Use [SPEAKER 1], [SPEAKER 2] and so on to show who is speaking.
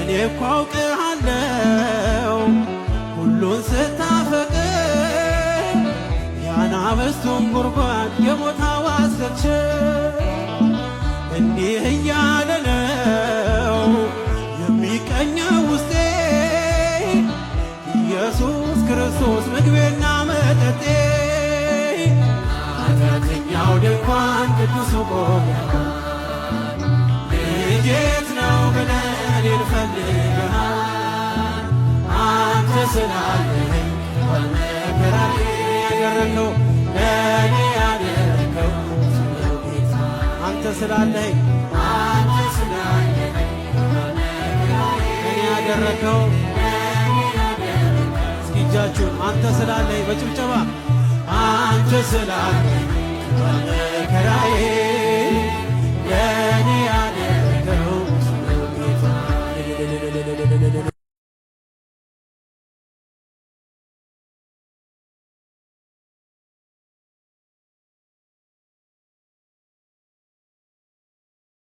[SPEAKER 1] እኔ እኮ አውቅሃለሁ ሁሉን ስታፈቅር የአናብስቱን ጉድጓድ የሞት አዋጅ ስትሽር እንዲህ እያለ ነው የሚቀኘው ውስጤ ኢየሱስ ክርስቶስ ምግቤና መጠጤ ኃጢአተኛው ድንኳን ቅዱሱ ቆመ ልጄት ነው ብለህ እኔን ፈልገሃል አንተ ስላለኸኝ በመከራዬ ያደረግኸው ለእኔ ያደረግኸው አንተ ስላለኸኝ እኔ ያደረግኸው እስኪ እጃችሁን አንተ ስላለኸኝ በጭብጨባ አንተ ስላለኸኝ በመከራዬ